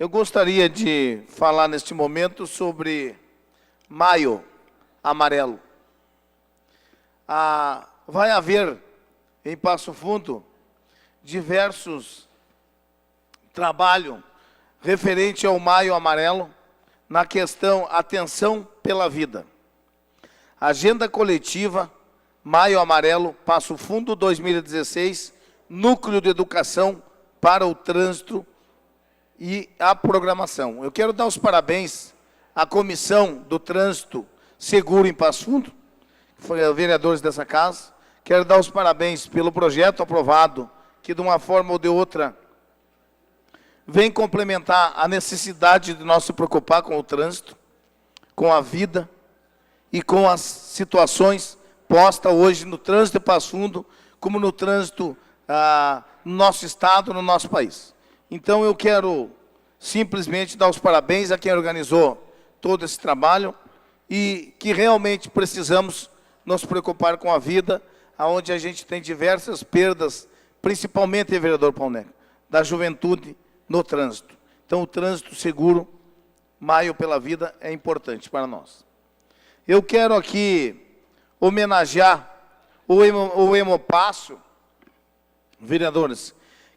Eu gostaria de falar neste momento sobre Maio Amarelo. Vai haver em Passo Fundo diversos trabalhos referente ao Maio Amarelo na questão Atenção pela Vida. Agenda coletiva Maio Amarelo, Passo Fundo 2016, Núcleo de Educação para o Trânsito e a Programação. Eu quero dar os parabéns à Comissão do Trânsito Seguro em Passo Fundo, que foi vereadores dessa casa. Quero dar os parabéns pelo projeto aprovado, que de uma forma ou de outra vem complementar a necessidade de nós se preocupar com o trânsito, com a vida e com as situações postas hoje no trânsito de Passo Fundo, como no trânsito no nosso estado, no nosso país. Então, eu quero simplesmente dar os parabéns a quem organizou todo esse trabalho e que realmente precisamos nos preocupar com a vida, onde a gente tem diversas perdas, principalmente, vereador Paulo Neto, da juventude no trânsito. Então, o trânsito seguro, Maio pela Vida, é importante para nós. Eu quero aqui homenagear o Hemopasso, vereadores,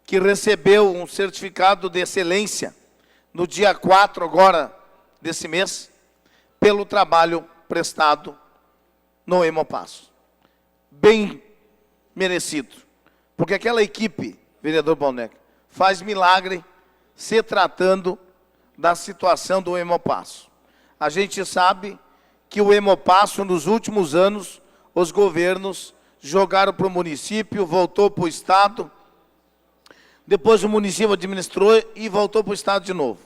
que recebeu um certificado de excelência no dia 4 agora desse mês, pelo trabalho prestado no Hemopasso. Bem merecido, porque aquela equipe, vereador Balneck, faz milagre se tratando da situação do Hemopasso. A gente sabe que o Hemopasso, nos últimos anos, os governos jogaram para o município, voltou para o estado, depois o município administrou e voltou para o estado de novo.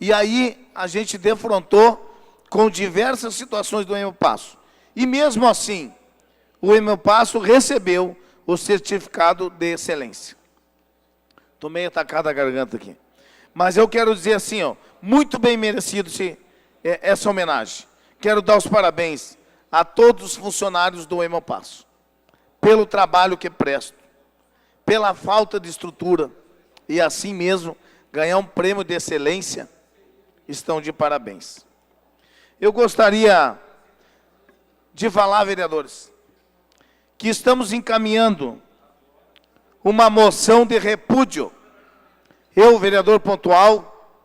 E aí a gente defrontou com diversas situações do Hemopasso. E mesmo assim, o Hemopasso recebeu o certificado de excelência. Estou meio atacado a garganta aqui. Mas eu quero dizer assim, ó, muito bem merecido essa homenagem. Quero dar os parabéns a todos os funcionários do Hemopasso, pelo trabalho que prestam, pela falta de estrutura, e assim mesmo ganhar um prêmio de excelência, estão de parabéns. Eu gostaria de falar, vereadores, que estamos encaminhando uma moção de repúdio. Eu, vereador Pontual,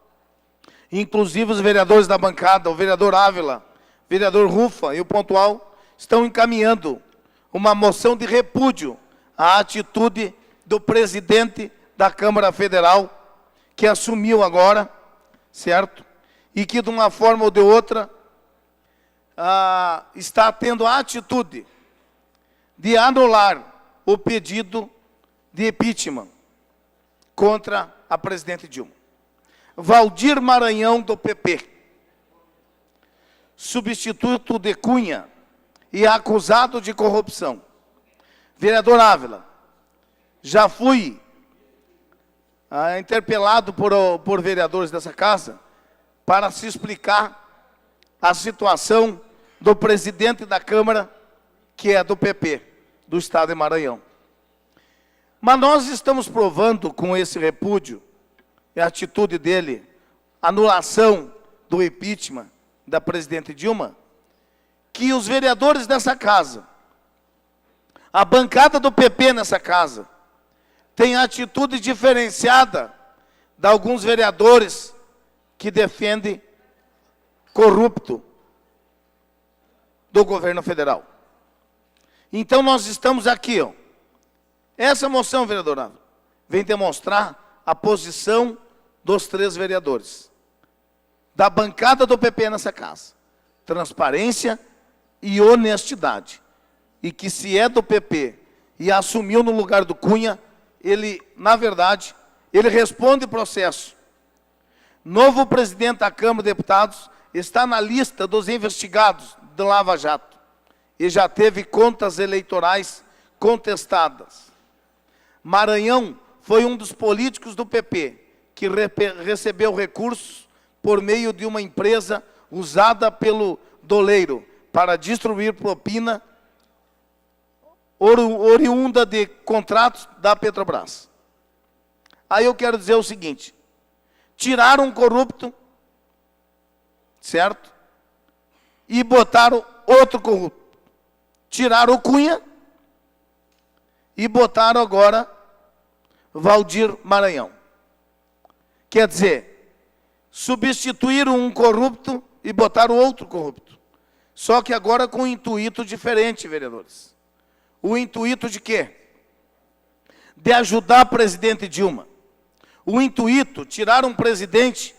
inclusive os vereadores da bancada, o vereador Ávila, vereador Rufa e o Pontual, estão encaminhando uma moção de repúdio à atitude do presidente da Câmara Federal, que assumiu agora, certo? E que, de uma forma ou de outra, está tendo a atitude de anular o pedido de impeachment contra a presidente Dilma. Valdir Maranhão, do PP, substituto de Cunha e acusado de corrupção. Vereador Ávila, já fui interpelado por vereadores dessa casa para se explicar a situação do presidente da Câmara, que é do PP, do Estado de Maranhão. Mas nós estamos provando com esse repúdio, e a atitude dele, anulação do impeachment da presidente Dilma, que os vereadores dessa casa, a bancada do PP nessa casa, tem atitude diferenciada de alguns vereadores que defendem corrupto do governo federal. Então nós estamos aqui, ó. Essa moção, vereador, vem demonstrar a posição dos 3 vereadores, da bancada do PP nessa casa. Transparência e honestidade. E que se é do PP e assumiu no lugar do Cunha, ele, na verdade, ele responde processo. Novo presidente da Câmara de Deputados está na lista dos investigados do Lava Jato e já teve contas eleitorais contestadas. Maranhão foi um dos políticos do PP que recebeu recursos por meio de uma empresa usada pelo doleiro para distribuir propina oriunda de contratos da Petrobras. Aí eu quero dizer o seguinte, tiraram um corrupto, certo? E botaram outro corrupto. Tiraram o Cunha e botaram agora Valdir Maranhão. Quer dizer, substituíram um corrupto e botaram outro corrupto. Só que agora com um intuito diferente, vereadores. O intuito de quê? De ajudar a presidente Dilma. O intuito, tirar um presidente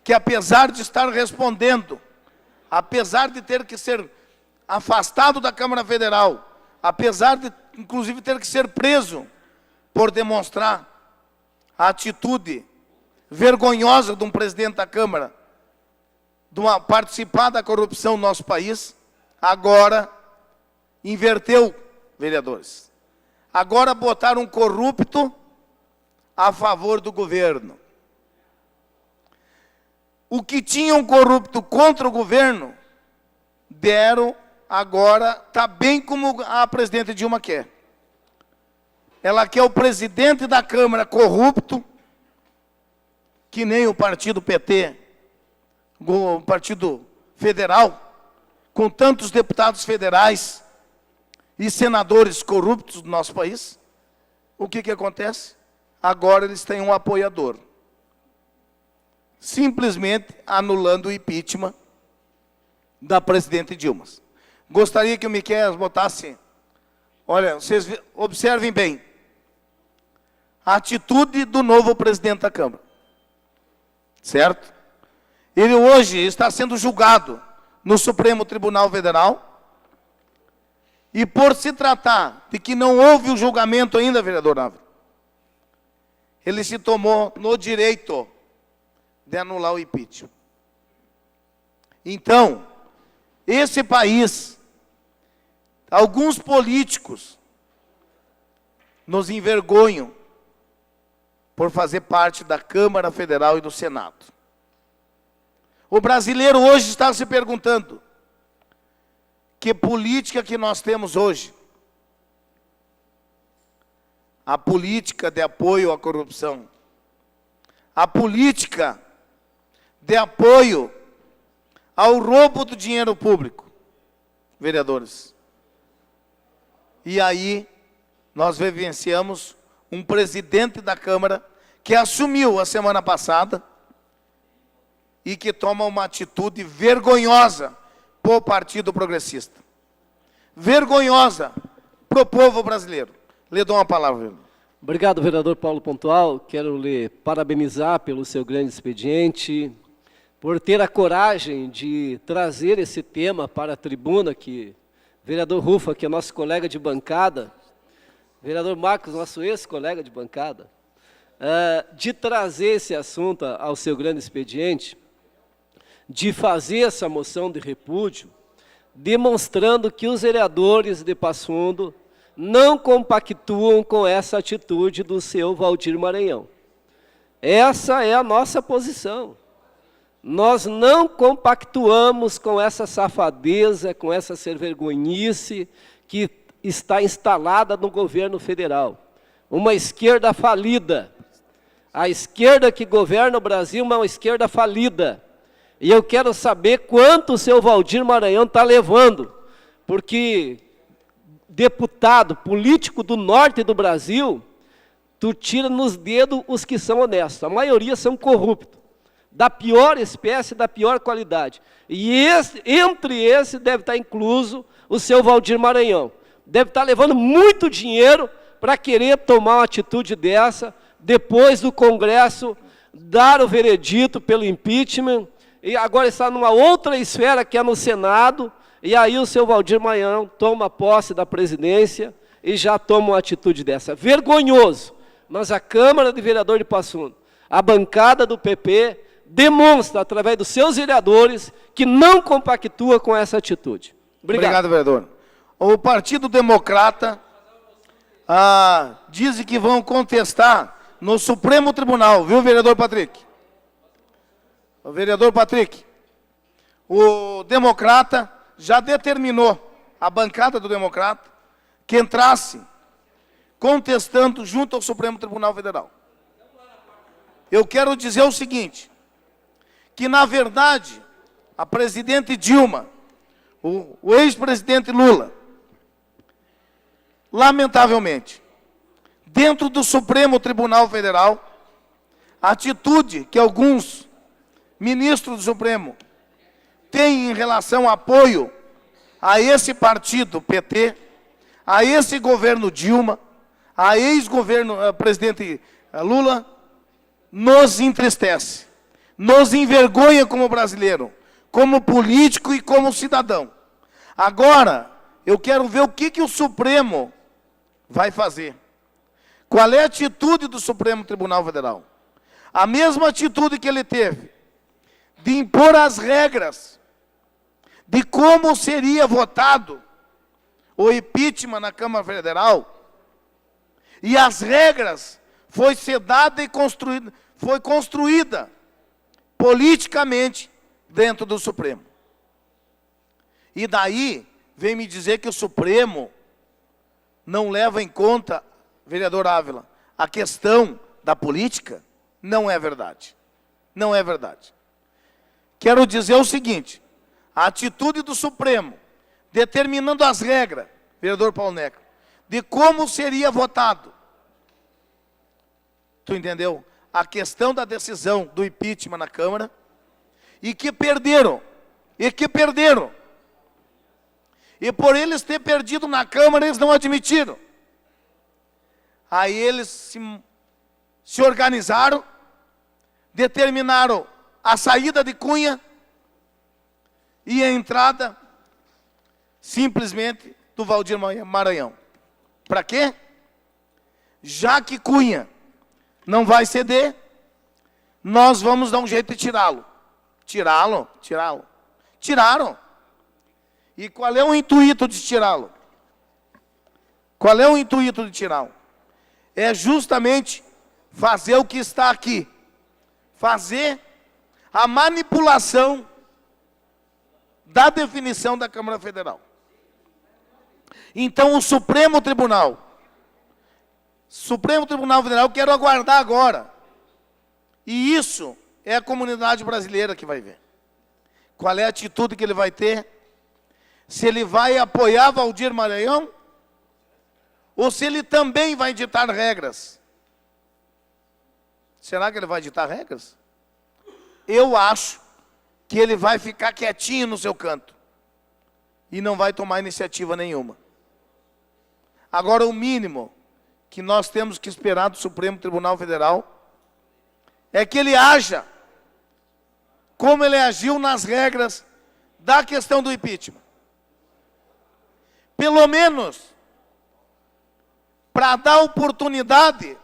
que, apesar de estar respondendo, apesar de ter que ser afastado da Câmara Federal, apesar de, inclusive, ter que ser preso por demonstrar a atitude vergonhosa de um presidente da Câmara, de participar da corrupção no nosso país, agora inverteu, vereadores. Agora botaram um corrupto a favor do governo. O que tinha um corrupto contra o governo, deram agora, está bem como a presidente Dilma quer. Ela quer o presidente da Câmara corrupto, que nem o partido PT, o partido federal, com tantos deputados federais e senadores corruptos do nosso país. O que acontece? Agora eles têm um apoiador. Simplesmente anulando o impeachment da presidente Dilma. Gostaria que o Miquel botasse, olha, vocês observem bem, a atitude do novo presidente da Câmara. Certo? Ele hoje está sendo julgado no Supremo Tribunal Federal, e por se tratar de que não houve o julgamento ainda, vereador Ávila, ele se tomou no direito de anular o impeachment. Então, esse país, alguns políticos nos envergonham por fazer parte da Câmara Federal e do Senado. O brasileiro hoje está se perguntando: que política que nós temos hoje? A política de apoio à corrupção. A política de apoio ao roubo do dinheiro público, vereadores. E aí, nós vivenciamos um presidente da Câmara que assumiu a semana passada e que toma uma atitude vergonhosa para o Partido Progressista. Vergonhosa para o povo brasileiro. Lhe dou uma palavra, vereador. Obrigado, vereador Paulo Pontual. Quero lhe parabenizar pelo seu grande expediente, por ter a coragem de trazer esse tema para a tribuna, que vereador Rufa, que é nosso colega de bancada, vereador Marcos, nosso ex-colega de bancada, de trazer esse assunto ao seu grande expediente, de fazer essa moção de repúdio, demonstrando que os vereadores de Passo Fundo não compactuam com essa atitude do seu Valdir Maranhão. Essa é a nossa posição. Nós não compactuamos com essa safadeza, com essa servergonhice que está instalada no governo federal. Uma esquerda falida. A esquerda que governa o Brasil é uma esquerda falida. E eu quero saber quanto o seu Valdir Maranhão está levando, porque deputado, político do norte do Brasil, tu tira nos dedos os que são honestos. A maioria são corruptos, da pior espécie, da pior qualidade. E entre esses deve estar incluso o seu Valdir Maranhão. Deve estar levando muito dinheiro para querer tomar uma atitude dessa, depois do Congresso dar o veredito pelo impeachment, e agora está numa outra esfera, que é no Senado, e aí o seu Valdir Maranhão toma posse da presidência e já toma uma atitude dessa. Vergonhoso. Mas a Câmara de Vereadores de Passo Fundo, a bancada do PP, demonstra, através dos seus vereadores, que não compactua com essa atitude. Obrigado, vereador. O Partido Democrata diz que vão contestar no Supremo Tribunal, viu, vereador Patrick? O vereador Patrick, o Democrata já determinou, a bancada do Democrata, que entrasse contestando junto ao Supremo Tribunal Federal. eu quero dizer o seguinte, que na verdade, a presidente Dilma, o ex-presidente Lula, lamentavelmente, dentro do Supremo Tribunal Federal, a atitude que alguns ministros do Supremo têm em relação ao apoio a esse partido PT, a esse governo Dilma, a ex-governo presidente Lula, nos entristece, nos envergonha como brasileiro, como político e como cidadão. Agora, eu quero ver o que o Supremo vai fazer. Qual é a atitude do Supremo Tribunal Federal? A mesma atitude que ele teve de impor as regras de como seria votado o impeachment na Câmara Federal, e as regras foi sedada e foi construída politicamente dentro do Supremo. E daí vem me dizer que o Supremo não leva em conta, vereador Ávila, a questão da política. Não é verdade. Não é verdade. Quero dizer o seguinte, a atitude do Supremo, determinando as regras, vereador Paulo Neca, de como seria votado. Tu entendeu? A questão da decisão do impeachment na Câmara, e que perderam. E por eles ter perdido na Câmara, eles não admitiram. Aí eles se organizaram, determinaram a saída de Cunha e a entrada, simplesmente, do Valdir Maranhão. Para quê? Já que Cunha não vai ceder, nós vamos dar um jeito de tirá-lo. Tiraram. E qual é o intuito de tirá-lo? Qual é o intuito de tirá-lo? É justamente fazer o que está aqui. Fazer a manipulação da definição da Câmara Federal. Então o Supremo Tribunal Federal, quero aguardar agora. E isso é a comunidade brasileira que vai ver. Qual é a atitude que ele vai ter? Se ele vai apoiar Valdir Maranhão, ou se ele também vai ditar regras. Será que ele vai ditar regras? Eu acho que ele vai ficar quietinho no seu canto e não vai tomar iniciativa nenhuma. Agora, o mínimo que nós temos que esperar do Supremo Tribunal Federal é que ele haja como ele agiu nas regras da questão do impeachment. Pelo menos para dar oportunidade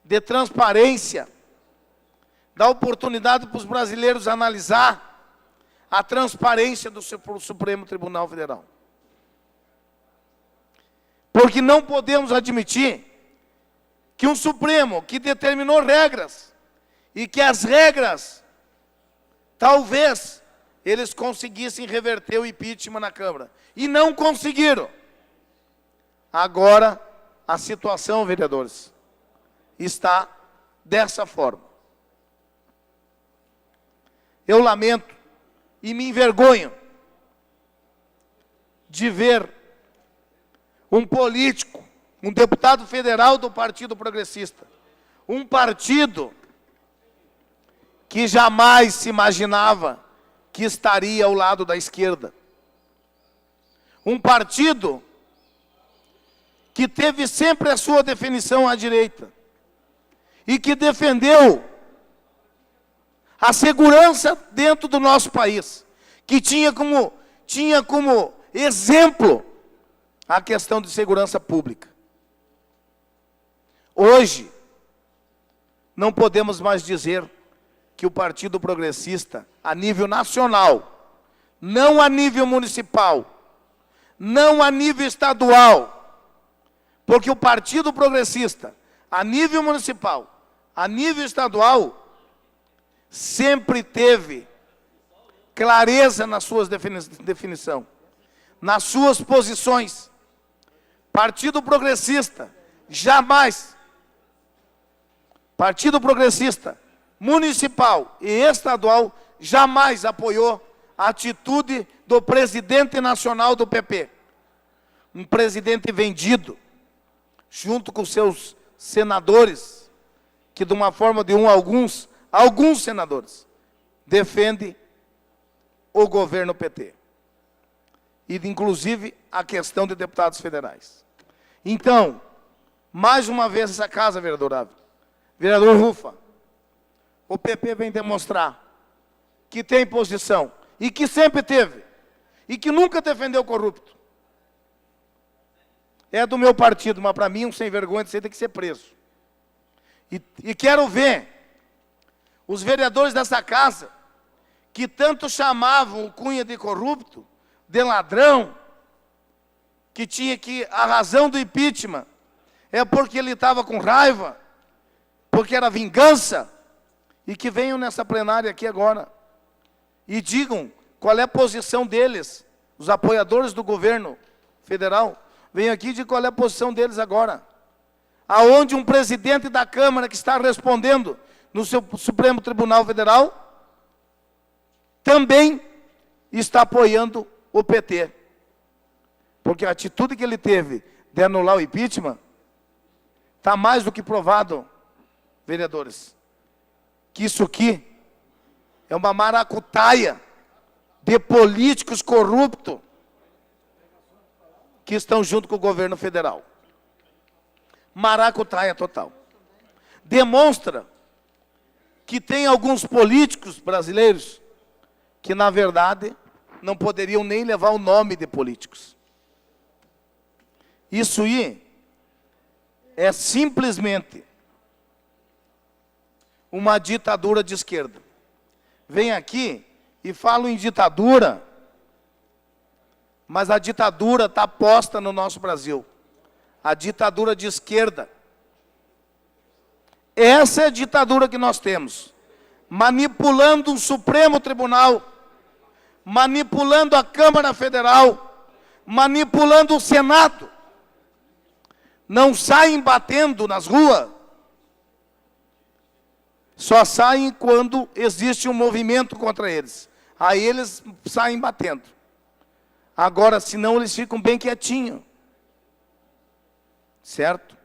de transparência, dar oportunidade para os brasileiros analisar a transparência do Supremo Tribunal Federal. Porque não podemos admitir que um Supremo que determinou regras, e que as regras, talvez, eles conseguissem reverter o impeachment na Câmara. E não conseguiram. Agora, a situação, vereadores, está dessa forma. Eu lamento e me envergonho de ver um político, um deputado federal do Partido Progressista, um partido que jamais se imaginava que estaria ao lado da esquerda. Um partido que teve sempre a sua definição à direita e que defendeu a segurança dentro do nosso país, que tinha como exemplo a questão de segurança pública. Hoje, não podemos mais dizer que o Partido Progressista, a nível nacional, não a nível municipal, não a nível estadual, porque o Partido Progressista, a nível municipal, a nível estadual, sempre teve clareza nas suas definições, nas suas posições. Partido Progressista jamais Partido Progressista, municipal e estadual, jamais apoiou a atitude do presidente nacional do PP. Um presidente vendido, junto com seus senadores, que de uma forma de alguns senadores, defende o governo PT. E inclusive a questão de deputados federais. Então, mais uma vez essa casa, vereador Ávila, vereador Rufa, o PP vem demonstrar que tem posição, e que sempre teve, e que nunca defendeu corrupto. É do meu partido, mas para mim um sem vergonha de ser tem que ser preso. E quero ver os vereadores dessa casa, que tanto chamavam o Cunha de corrupto, de ladrão, que tinha que, a razão do impeachment é porque ele estava com raiva, porque era vingança, e que venham nessa plenária aqui agora, e digam qual é a posição deles, os apoiadores do governo federal, venham aqui e digam qual é a posição deles agora. Aonde um presidente da Câmara que está respondendo no seu Supremo Tribunal Federal, também está apoiando o PT. Porque a atitude que ele teve de anular o impeachment, está mais do que provado, vereadores, que isso aqui é uma maracutaia de políticos corruptos que estão junto com o governo federal. Maracutaia total. Demonstra que tem alguns políticos brasileiros que, na verdade, não poderiam nem levar o nome de políticos. Isso aí é simplesmente uma ditadura de esquerda. Vem aqui e falo em ditadura, mas a ditadura está posta no nosso Brasil. A ditadura de esquerda. Essa é a ditadura que nós temos. Manipulando o Supremo Tribunal, manipulando a Câmara Federal, manipulando o Senado. Não saem batendo nas ruas. Só saem quando existe um movimento contra eles. Aí eles saem batendo. Agora, senão, eles ficam bem quietinhos. Certo?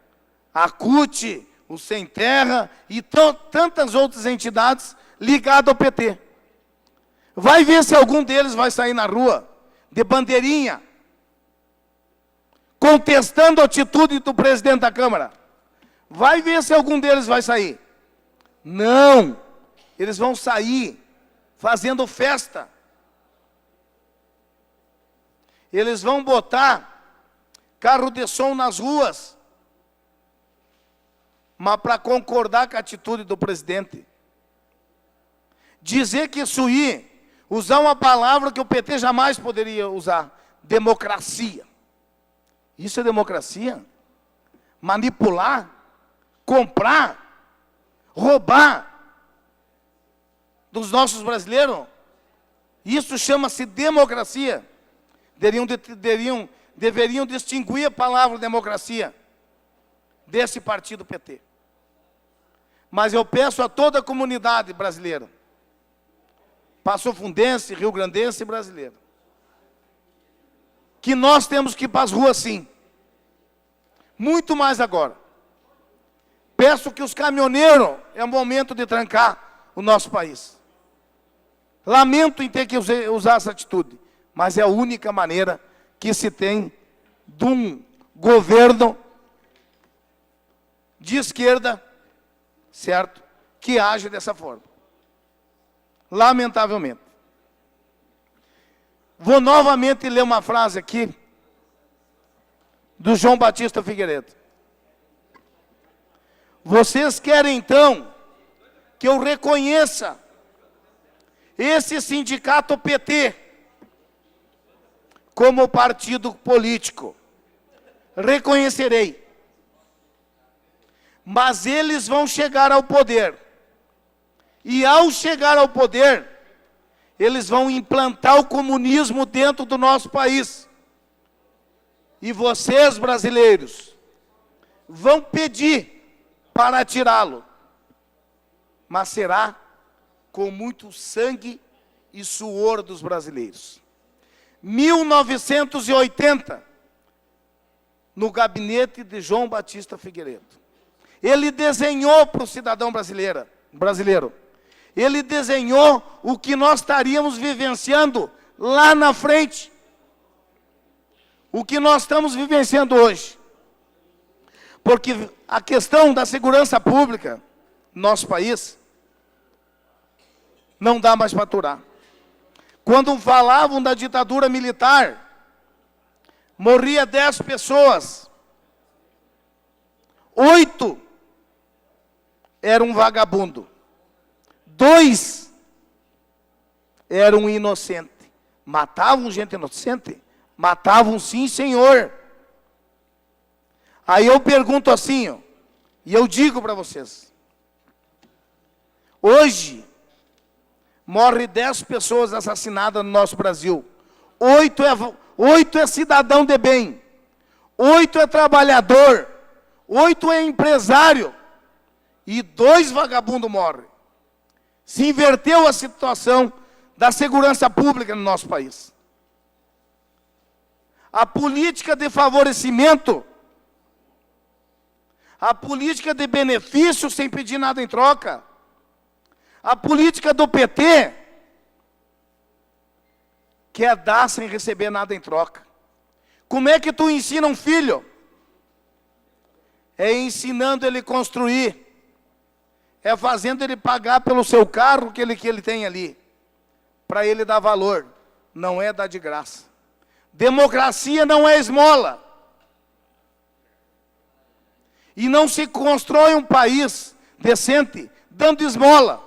A CUT, o Sem Terra e tantas outras entidades ligadas ao PT. Vai ver se algum deles vai sair na rua, de bandeirinha, contestando a atitude do presidente da Câmara. Vai ver se algum deles vai sair. Não, eles vão sair fazendo festa. Eles vão botar carro de som nas ruas, mas para concordar com a atitude do presidente. Dizer que isso aí, usar uma palavra que o PT jamais poderia usar, democracia. Isso é democracia? Manipular, comprar, roubar dos nossos brasileiros? Isso chama-se democracia. Deveriam distinguir a palavra democracia desse partido PT. Mas eu peço a toda a comunidade brasileira, passofundense, rio-grandense e brasileira, que nós temos que ir para as ruas sim. Muito mais agora. Peço que os caminhoneiros, é o momento de trancar o nosso país. Lamento em ter que usar essa atitude, mas é a única maneira que se tem de um governo de esquerda, certo? Que age dessa forma. Lamentavelmente. Vou novamente ler uma frase aqui do João Batista Figueiredo. Vocês querem então que eu reconheça esse sindicato PT como partido político? Reconhecerei. Mas eles vão chegar ao poder. E ao chegar ao poder, eles vão implantar o comunismo dentro do nosso país. E vocês, brasileiros, vão pedir para tirá-lo. mas será com muito sangue e suor dos brasileiros. 1980, no gabinete de João Batista Figueiredo, ele desenhou para o cidadão brasileiro. Ele desenhou o que nós estaríamos vivenciando lá na frente. O que nós estamos vivenciando hoje. Porque a questão da segurança pública no nosso país não dá mais para aturar. Quando falavam da ditadura militar, morria 10 pessoas. 8 eram vagabundo. 2 eram inocentes. Matavam gente inocente? Matavam sim, senhor. Aí eu pergunto assim, ó, e eu digo para vocês. Hoje, morre 10 pessoas assassinadas no nosso Brasil. 8 é cidadão de bem. 8 é trabalhador. 8 é empresário. E 2 vagabundos morrem. Se inverteu a situação da segurança pública no nosso país. A política de favorecimento, a política de benefício sem pedir nada em troca, a política do PT, quer dar sem receber nada em troca. Como é que tu ensina um filho? É ensinando ele a construir, é fazendo ele pagar pelo seu carro que ele tem ali, para ele dar valor, não é dar de graça. Democracia não é esmola. E não se constrói um país decente dando esmola.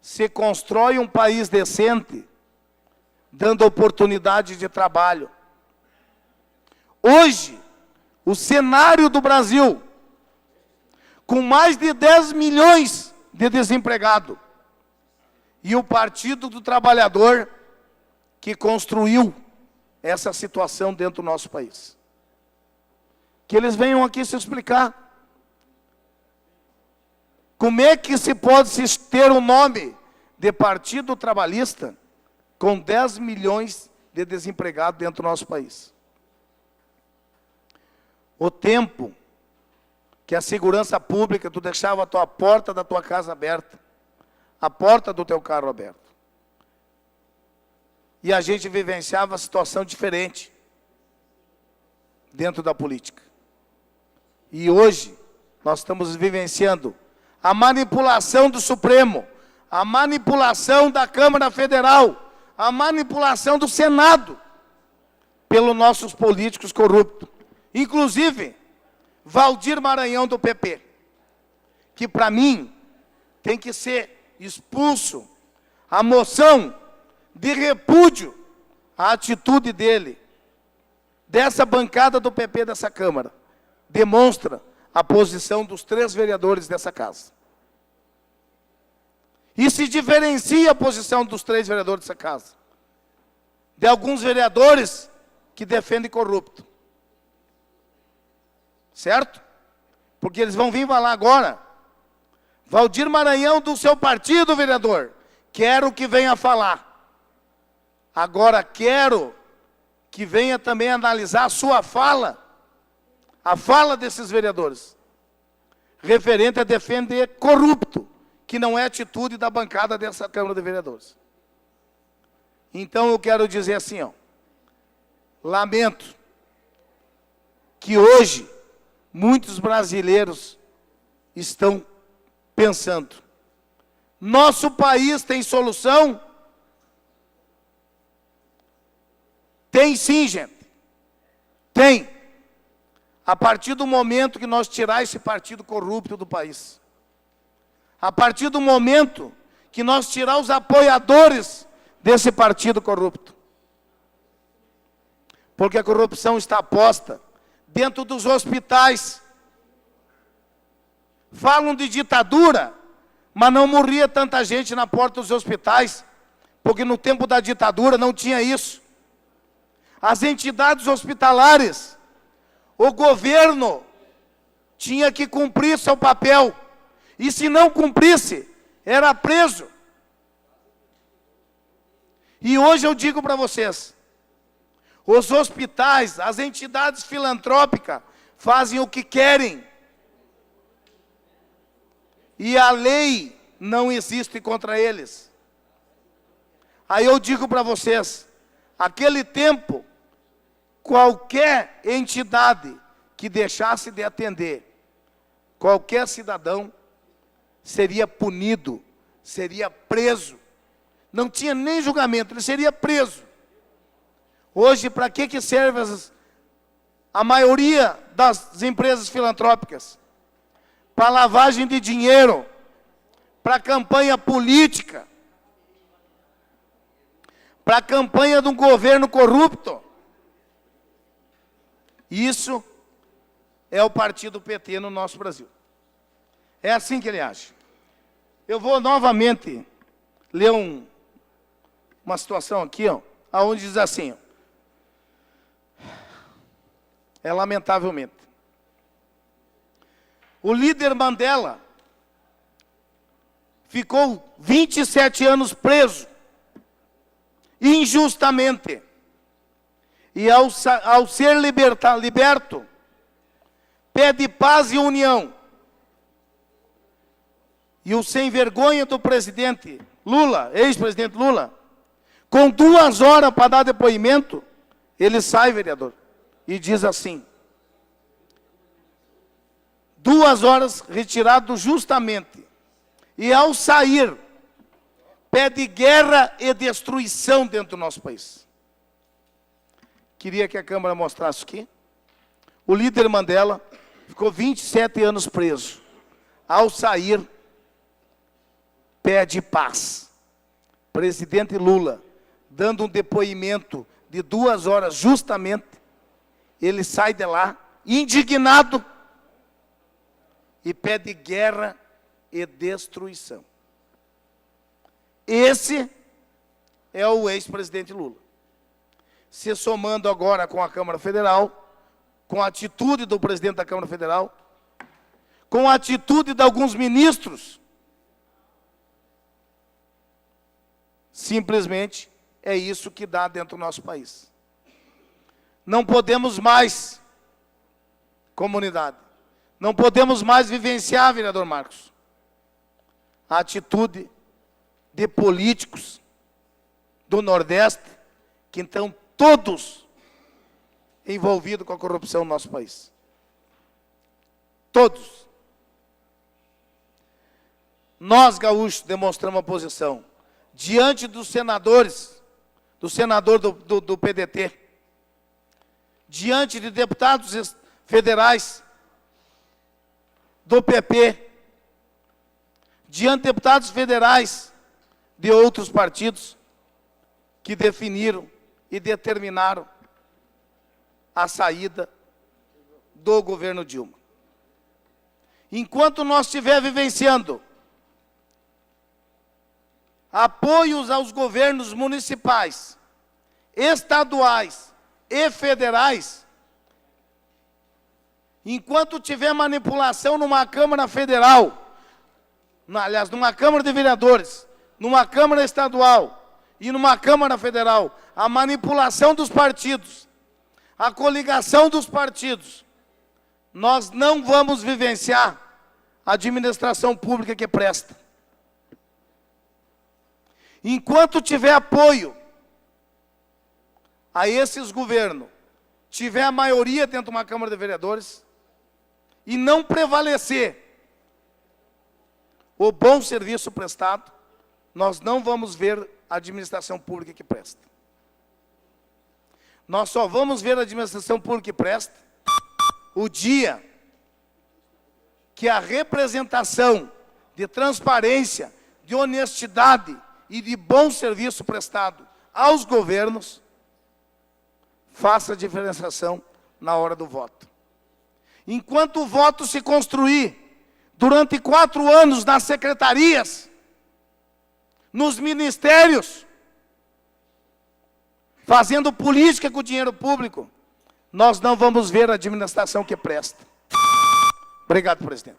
Se constrói um país decente dando oportunidade de trabalho. Hoje, o cenário do Brasil, com mais de 10 milhões de desempregados, e o Partido do Trabalhador que construiu essa situação dentro do nosso país. Que eles venham aqui se explicar. Como é que se pode se ter o nome de Partido Trabalhista com 10 milhões de desempregados dentro do nosso país? O tempo que a segurança pública, tu deixava a tua porta da tua casa aberta, a porta do teu carro aberta. E a gente vivenciava a situação diferente dentro da política. E hoje, nós estamos vivenciando a manipulação do Supremo, a manipulação da Câmara Federal, a manipulação do Senado, pelos nossos políticos corruptos. Inclusive, Valdir Maranhão do PP, que para mim tem que ser expulso. A moção de repúdio à atitude dele, dessa bancada do PP dessa Câmara, demonstra a posição dos 3 vereadores dessa casa. E se diferencia a posição dos 3 vereadores dessa casa de alguns vereadores que defendem corrupto. Certo? Porque eles vão vir falar agora. Valdir Maranhão do seu partido, vereador, quero que venha falar. Agora quero que venha também analisar a sua fala, a fala desses vereadores, referente a defender corrupto, que não é atitude da bancada dessa Câmara de Vereadores. Então eu quero dizer assim, ó, lamento que hoje muitos brasileiros estão pensando, nosso país tem solução? Tem sim, gente. Tem. A partir do momento que nós tirar esse partido corrupto do país. A partir do momento que nós tirar os apoiadores desse partido corrupto. Porque a corrupção está posta dentro dos hospitais. Falam de ditadura, mas não morria tanta gente na porta dos hospitais, porque no tempo da ditadura não tinha isso. As entidades hospitalares, o governo tinha que cumprir seu papel. E se não cumprisse, era preso. E hoje eu digo para vocês, os hospitais, as entidades filantrópicas fazem o que querem. E a lei não existe contra eles. Aí eu digo para vocês, aquele tempo, qualquer entidade que deixasse de atender qualquer cidadão seria punido, seria preso. Não tinha nem julgamento, ele seria preso. Hoje, para que serve a maioria das empresas filantrópicas? Para lavagem de dinheiro, para campanha política, para a campanha de um governo corrupto. Isso é o partido PT no nosso Brasil. É assim que ele age. Eu vou novamente ler uma situação aqui, onde diz assim, lamentavelmente. O líder Mandela ficou 27 anos preso, injustamente. E ao ser liberto, pede paz e união. E o sem vergonha do presidente Lula, ex-presidente Lula, com 2 horas para dar depoimento, ele sai, vereador, e diz assim, 2 horas retirado justamente, e ao sair, pede guerra e destruição dentro do nosso país. Queria que a Câmara mostrasse aqui. O líder Mandela ficou 27 anos preso. Ao sair, pede paz. Presidente Lula, dando um depoimento de 2 horas justamente, ele sai de lá, indignado, e pede guerra e destruição. Esse é o ex-presidente Lula. Se somando agora com a Câmara Federal, com a atitude do presidente da Câmara Federal, com a atitude de alguns ministros, simplesmente é isso que dá dentro do nosso país. Não podemos mais, comunidade, não podemos mais vivenciar, vereador Marcos, a atitude de políticos do Nordeste, que estão todos envolvidos com a corrupção no nosso país. Todos. Nós, gaúchos, demonstramos a posição diante dos senadores, do senador do PDT, diante de deputados federais do PP, diante de deputados federais de outros partidos que definiram e determinaram a saída do governo Dilma. Enquanto nós estiver vivenciando apoios aos governos municipais, estaduais e federais, enquanto tiver manipulação numa Câmara Federal, aliás, numa Câmara de Vereadores, numa Câmara Estadual e numa Câmara Federal, a manipulação dos partidos, a coligação dos partidos, nós não vamos vivenciar a administração pública que presta. Enquanto tiver apoio a esses governos, tiver a maioria dentro de uma Câmara de Vereadores, e não prevalecer o bom serviço prestado, nós não vamos ver a administração pública que presta. Nós só vamos ver a administração pública que presta o dia que a representação de transparência, de honestidade e de bom serviço prestado aos governos faça a diferenciação na hora do voto. Enquanto o voto se construir durante 4 anos nas secretarias, nos ministérios, fazendo política com o dinheiro público, nós não vamos ver a administração que presta. Obrigado, presidente.